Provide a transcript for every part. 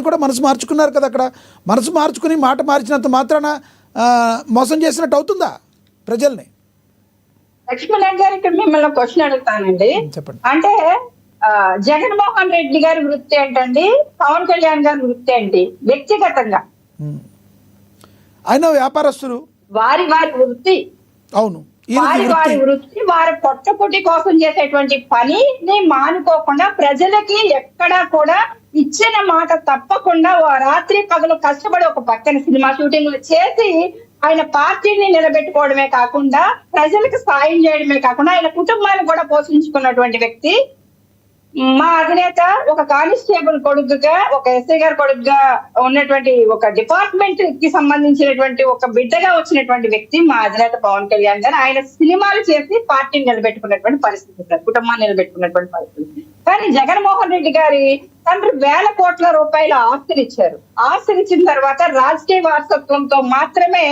కూడా మనసు మార్చుకున్నారు కదా. అక్కడ మనసు మార్చుకుని మాట మార్చినంత మాత్రాన మోసం చేసినట్టు అవుతుందా ప్రజల్ని? లక్ష్మణ్ గారు ఇక్కడ మిమ్మల్ని క్వశ్చన్ అడుగుతానండి. చెప్పండి. అంటే జగన్మోహన్ రెడ్డి గారి వృత్తి ఏంటండి, పవన్ కళ్యాణ్ గారి వృత్తి ఏంటి వ్యక్తిగతంగా? ఆయన వ్యాపారస్తులు, వారి వృత్తి. అవును, వారి వృత్తి వారి పొట్టపుట్టి కోసం చేసేటువంటి పనిని మానుకోకుండా ప్రజలకి ఎక్కడా కూడా ఇచ్చిన మాట తప్పకుండా రాత్రి పగలు కష్టపడి ఒక పక్కన సినిమా షూటింగ్లు చేసి ఆయన పార్టీని నిలబెట్టుకోవడమే కాకుండా ప్రజలకు సాయం చేయడమే కాకుండా ఆయన కుటుంబాన్ని కూడా పోషించుకున్నటువంటి వ్యక్తి. మా అధినేత ఒక కానిస్టేబుల్ కొడుకుగా, ఒక ఎస్ఐ గారి కొడుకుగా ఉన్నటువంటి ఒక డిపార్ట్మెంట్ కి సంబంధించినటువంటి ఒక బిడ్డగా వచ్చినటువంటి వ్యక్తి మా అధినేత పవన్ కళ్యాణ్ గారు. ఆయన సినిమాలు చేసి పార్టీని నిలబెట్టుకున్నటువంటి పరిస్థితి సార్, కుటుంబాన్ని నిలబెట్టుకున్నటువంటి పరిస్థితి. కానీ జగన్మోహన్ రెడ్డి గారి తండ్రి వేల కోట్ల రూపాయల ఆస్తులు ఇచ్చారు. ఆస్తులు ఇచ్చిన తర్వాత రాజకీయ వారసత్వంతో మాత్రమే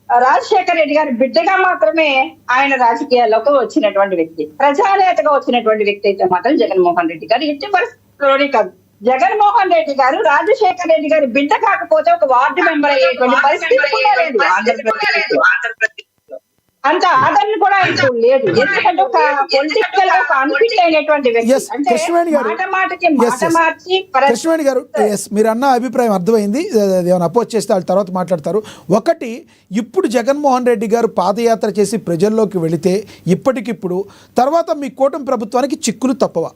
రాజశేఖర రెడ్డి గారి బిడ్డగా మాత్రమే ఆయన రాజకీయాల్లోకి వచ్చినటువంటి వ్యక్తి, ప్రజానేతగా వచ్చినటువంటి వ్యక్తి అయితే మాత్రం జగన్మోహన్ రెడ్డి గారు ఎట్టి పరిస్థితుల్లోనే కాదు. జగన్మోహన్ రెడ్డి గారు రాజశేఖర రెడ్డి గారి బిడ్డ కాకపోతే ఒక వార్డు మెంబర్ అయ్యేటువంటి పరిస్థితి కూడా లేదు ఆంధ్రప్రదేశ్. అంత ఆదరణ కూడా ఆయనకు లేదు. ఎందుకంటే ఒక పొలిటికల్ గా కాన్ఫ్లిక్ట్ అయినటువంటి వ్యక్తి. అంటే మాట మాటకి మాట మార్చి. కృష్ణవేణి గారు, మీరు అన్న అభిప్రాయం అర్థమైంది. ఏమైనా అపోజ్ చేస్తే వాళ్ళ తర్వాత మాట్లాడతారు. ఒకటి, ఇప్పుడు జగన్మోహన్ రెడ్డి గారు పాదయాత్ర చేసి ప్రజల్లోకి వెళితే ఇప్పటికిప్పుడు తర్వాత మీ కూటమి ప్రభుత్వానికి చిక్కులు తప్పవా?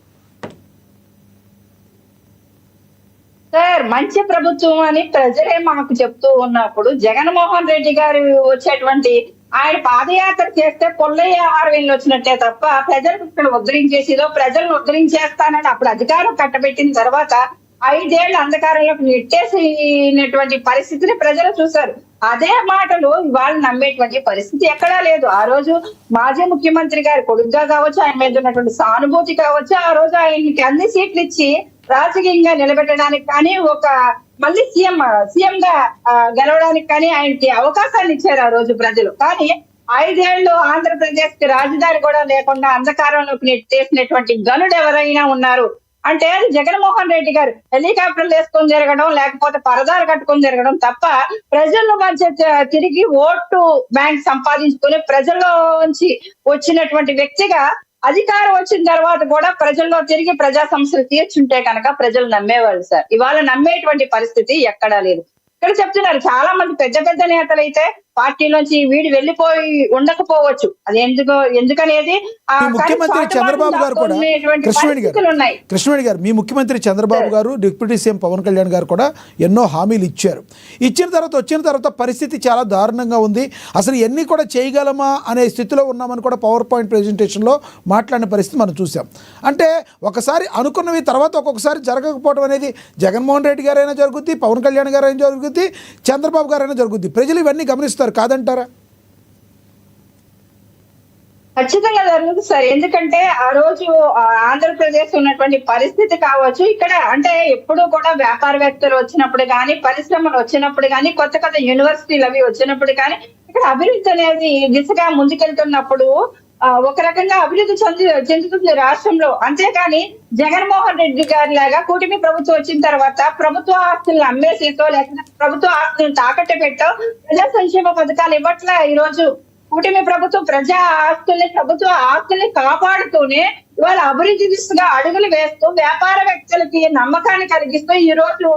సార్, మంచి ప్రభుత్వం అని ప్రజలే మాకు చెప్తూ ఉన్నప్పుడు జగన్మోహన్ రెడ్డి గారు వచ్చేటువంటి ఆయన పాదయాత్ర చేస్తే పొల్లయ్య 6,000 వచ్చినట్టే తప్ప ప్రజలకు ఇక్కడ ఉద్ధరించేసిదో, ప్రజలను ఉద్ధరించేస్తానని అప్పుడు అధికారం కట్టబెట్టిన తర్వాత 5 ఏళ్ల అంధకారంలోకి నెట్టేసినటువంటి పరిస్థితిని ప్రజలు చూశారు. అదే మాటలు ఇవాళ నమ్మేటువంటి పరిస్థితి ఎక్కడా లేదు. ఆ రోజు మాజీ ముఖ్యమంత్రి గారి కొడుకుగా కావచ్చు, ఆయన మీద ఉన్నటువంటి సానుభూతి కావచ్చు, ఆ రోజు ఆయనకి అన్ని సీట్లు ఇచ్చి రాజకీయంగా నిలబెట్టడానికి కానీ, ఒక మళ్ళీ సీఎం గా గెలవడానికి కానీ ఆయనకి అవకాశాన్ని ఇచ్చారు ఆ రోజు ప్రజలు. కానీ 5 ఏళ్లు ఆంధ్రప్రదేశ్ కి రాజధాని కూడా లేకుండా అంధకారంలోకి నెట్టేసినటువంటి గనుడు ఎవరైనా ఉన్నారు అంటే అది జగన్మోహన్ రెడ్డి గారు. హెలికాప్టర్లు వేసుకొని జరగడం, లేకపోతే పరదాలు కట్టుకొని జరగడం తప్ప ప్రజల మధ్య తిరిగి ఓటు బ్యాంక్ సంపాదించుకుని ప్రజల్లోంచి వచ్చినటువంటి వ్యక్తిగా అధికారం వచ్చిన తర్వాత కూడా ప్రజల్లో తిరిగి ప్రజా సమస్యలు తీర్చుంటే కనుక ప్రజలు నమ్మేవాళ్ళు సార్. ఇవాళ నమ్మేటువంటి పరిస్థితి ఎక్కడా లేదు. ఇక్కడ చెప్తున్నారు చాలా మంది పెద్ద పెద్ద నేతలు అయితే పార్టీలోంచి వీడి వెళ్ళిపోయి ఉండకపోవచ్చు. అది ఎందుకనేది ముఖ్యమంత్రి చంద్రబాబు గారు కూడా, కృష్ణవేణి గారు, మీ ముఖ్యమంత్రి చంద్రబాబు గారు, డిప్యూటీ సీఎం పవన్ కళ్యాణ్ గారు కూడా ఎన్నో హామీలు ఇచ్చారు. వచ్చిన తర్వాత పరిస్థితి చాలా దారుణంగా ఉంది. అసలు ఎన్ని కూడా చేయగలమా అనే స్థితిలో ఉన్నామని కూడా పవర్ పాయింట్ ప్రెజెంటేషన్లో మాట్లాడిన పరిస్థితి మనం చూసాం. అంటే ఒకసారి అనుకున్నవి తర్వాత ఒక్కొక్కసారి జరగకపోవడం అనేది జగన్మోహన్ రెడ్డి గారైనా జరుగుద్ది, పవన్ కళ్యాణ్ గారైనా జరుగుద్ది, చంద్రబాబు గారైనా జరుగుద్ది. ప్రజలు ఇవన్నీ గమనిస్తారు కాదంటారా? ఖచ్చితంగా జరుగుతుంది సార్. ఎందుకంటే ఆ రోజు ఆంధ్రప్రదేశ్ ఉన్నటువంటి పరిస్థితి కావచ్చు, ఇక్కడ అంటే ఎప్పుడు కూడా వ్యాపారవేత్తలు వచ్చినప్పుడు కానీ, పరిశ్రమలు వచ్చినప్పుడు కానీ, కొత్త కొత్త యూనివర్సిటీలు అవి వచ్చినప్పుడు కానీ, ఇక్కడ అభివృద్ధి అనేది దిశగా ముందుకెళ్తున్నప్పుడు ఒక రకంగా అభివృద్ధి చెందుతుంది రాష్ట్రంలో. అంతేకాని జగన్మోహన్ రెడ్డి గారి లాగా కూటమి ప్రభుత్వం వచ్చిన తర్వాత ప్రభుత్వ ఆస్తులను అమ్మేసేతో, లేకపోతే ప్రభుత్వ ఆస్తులను తాకట్టు పెట్టో ప్రజా సంక్షేమ పథకాలు ఇవ్వట్లే. ఈ రోజు కూటమి ప్రభుత్వం ప్రజా ఆస్తుల్ని, ప్రభుత్వ ఆస్తుల్ని కాపాడుతూనే ఇవాళ అభివృద్ధి దిశగా అడుగులు వేస్తూ వ్యాపారవేత్తలకి నమ్మకాన్ని కలిగిస్తూ ఈ రోజు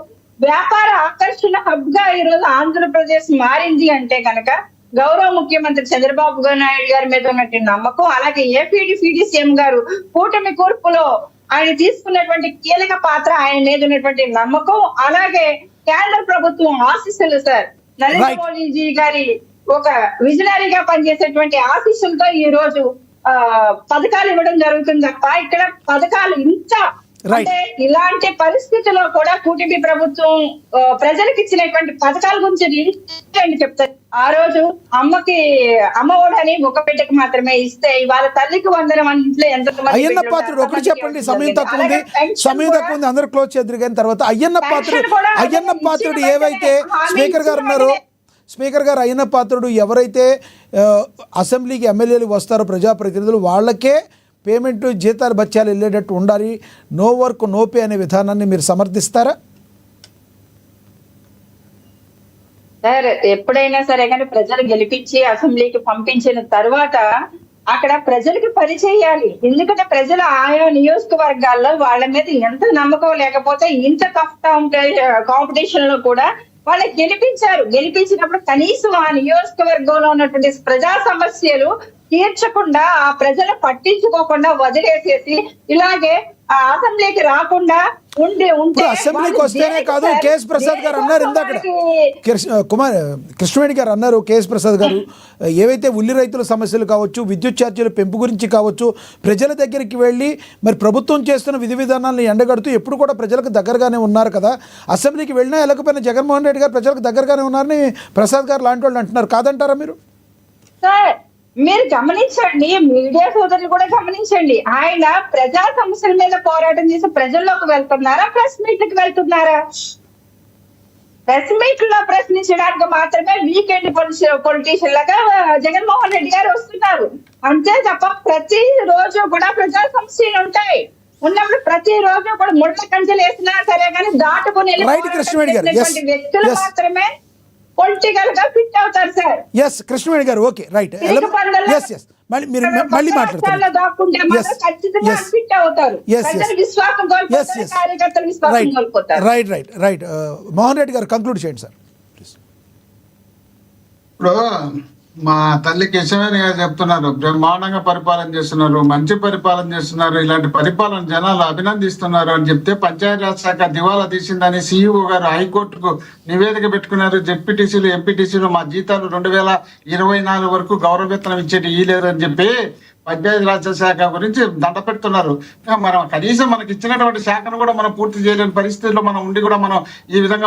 వ్యాపార ఆకర్షణ హబ్ గా ఈ రోజు ఆంధ్రప్రదేశ్ మారింది అంటే కనుక గౌరవ ముఖ్యమంత్రి చంద్రబాబు నాయుడు గారి మీద ఉన్నటువంటి నమ్మకం, అలాగే ఏపీడీ సీఎం గారు కూటమి కూర్పులో ఆయన తీసుకున్నటువంటి కీలక పాత్ర, ఆయన మీద ఉన్నటువంటి నమ్మకం, అలాగే కేంద్ర ప్రభుత్వం ఆశీస్సులు సార్, నరేంద్ర మోడీజీ గారి ఒక విజనరీగా పనిచేసేటువంటి ఆశీస్సులతో ఈ రోజు పథకాలు ఇవ్వడం జరుగుతుంది తప్ప ఇక్కడ పథకాలు ఇంత అంటే ఇలాంటి పరిస్థితుల్లో కూడా కూటమి ప్రభుత్వం ప్రజలకు ఇచ్చినటువంటి పథకాల గురించి చెప్తారు. ఆ రోజు అమ్మ ఒడని ఒక బిడ్డకు మాత్రమే ఇస్తే ఇవాళ తల్లికి వందనం ఇంట్లో ఎంత అయ్యన్న పాత్రుడు ఒకటి చెప్పండి. సమయం తక్కువ ఉంది, అందరూ క్లోజ్ చేద్దరు. కానీ తర్వాత అయ్యన్న పాత్రుడు ఏవైతే స్పీకర్ గారు ఉన్నారో, స్పీకర్ గారు అయ్యన్న పాత్రుడు ఎవరైతే అసెంబ్లీకి ఎమ్మెల్యేలు వస్తారో ప్రజాప్రతినిధులు వాళ్ళకే పేమెంట్ జీతాలు బత్యాలు వెళ్ళేటట్టు ఉండాలి, నో వర్క్ నో పే అనే విధానాన్ని మీరు సమర్థిస్తారా? సార్ ఎప్పుడైనా సరే కానీ ప్రజలు గెలిపించి అసెంబ్లీకి పంపించిన తర్వాత అక్కడ ప్రజలకి పని చేయాలి. ఎందుకంటే ప్రజలు ఆయా నియోజకవర్గాల్లో వాళ్ళ మీద ఎంత నమ్మకం లేకపోతే ఇంత టఫ్ కాంపిటీషన్ లో కూడా వాళ్ళకి గెలిపించినప్పుడు కనీసం ఆ నియోజకవర్గంలో ఉన్నటువంటి ప్రజా సమస్యలు తీర్చకుండా ఆ ప్రజలు పట్టించుకోకుండా వదిలేసేసి ఇలాగే ఆ అసెంబ్లీకి రాకుండా ఉంటే ఇప్పుడు అసెంబ్లీకి వస్తేనే కాదు, కేఎస్ ప్రసాద్ గారు అన్నారు ఇందాక, కృష్ణవేణి గారు అన్నారు, కేఎస్ ప్రసాద్ గారు ఏవైతే ఉల్లి రైతుల సమస్యలు కావచ్చు, విద్యుత్ ఛార్జీల పెంపు గురించి కావచ్చు, ప్రజల దగ్గరికి వెళ్ళి మరి ప్రభుత్వం చేస్తున్న విధి విధానాలను ఎండగడుతూ ఎప్పుడు కూడా ప్రజలకు దగ్గరగానే ఉన్నారు కదా, అసెంబ్లీకి వెళ్ళినా వెళ్ళకపోయినా జగన్మోహన్ రెడ్డి గారు ప్రజలకు దగ్గరగానే ఉన్నారని ప్రసాద్ గారు లాంటి వాళ్ళు అంటున్నారు, కాదంటారా మీరు? సార్ మీరు గమనించండి, మీడియా సోదరులు కూడా గమనించండి, ఆయన ప్రజా సమస్యల మీద పోరాటం చేసి ప్రజల్లోకి వెళ్తున్నారా, ప్రెస్ మీట్లకు వెళ్తున్నారా? ప్రెస్ మీట్ లో ప్రశ్నించడానికి మాత్రమే వీకెండ్ పొలిటీషియన్ లాగా జగన్మోహన్ రెడ్డి గారు వస్తున్నారు అంతే తప్ప ప్రతి రోజు కూడా ప్రజా సమస్యలు ఉంటాయి. ఉన్నప్పుడు ప్రతి రోజు కూడా ముళ్ళ కంచెలు వేసినా సరే కానీ దాటుకుని వ్యక్తులు మాత్రమే పొలిటికల్ గా ఫిట్ అవుతారు సార్. ఎస్ కృష్ణవేణి గారు, ఓకే రైట్. ఎస్ ఎస్ మళ్ళీ మాట్లాడతారు. Right right right Mohan Reddy గారు కంక్లూడ్ చేయండి సార్. ఇప్పుడు మా తల్లి కిషవేణి గారు చెప్తున్నారు, బ్రహ్మాండంగా పరిపాలన చేస్తున్నారు, మంచి పరిపాలన చేస్తున్నారు, ఇలాంటి పరిపాలన జనాలు అభినందిస్తున్నారు అని చెప్తే పంచాయతీరాజ్ శాఖ దివాలా తీసిందని సీఈఓ గారు హైకోర్టుకు నివేదిక పెట్టుకున్నారు. జెడ్పీటీసీలు ఎంపీటీసీలు మా జీతాలు 2024 వరకు గౌరవ వేతనం ఇచ్చేటి ఇయ్యలేదని చెప్పి పంచాయతీరాజ్ శాఖ గురించి దండ పెడుతున్నారు. మనం కనీసం మనకి ఇచ్చినటువంటి శాఖను కూడా మనం పూర్తి చేయలేని పరిస్థితుల్లో మనం ఉండి కూడా మనం ఈ విధంగా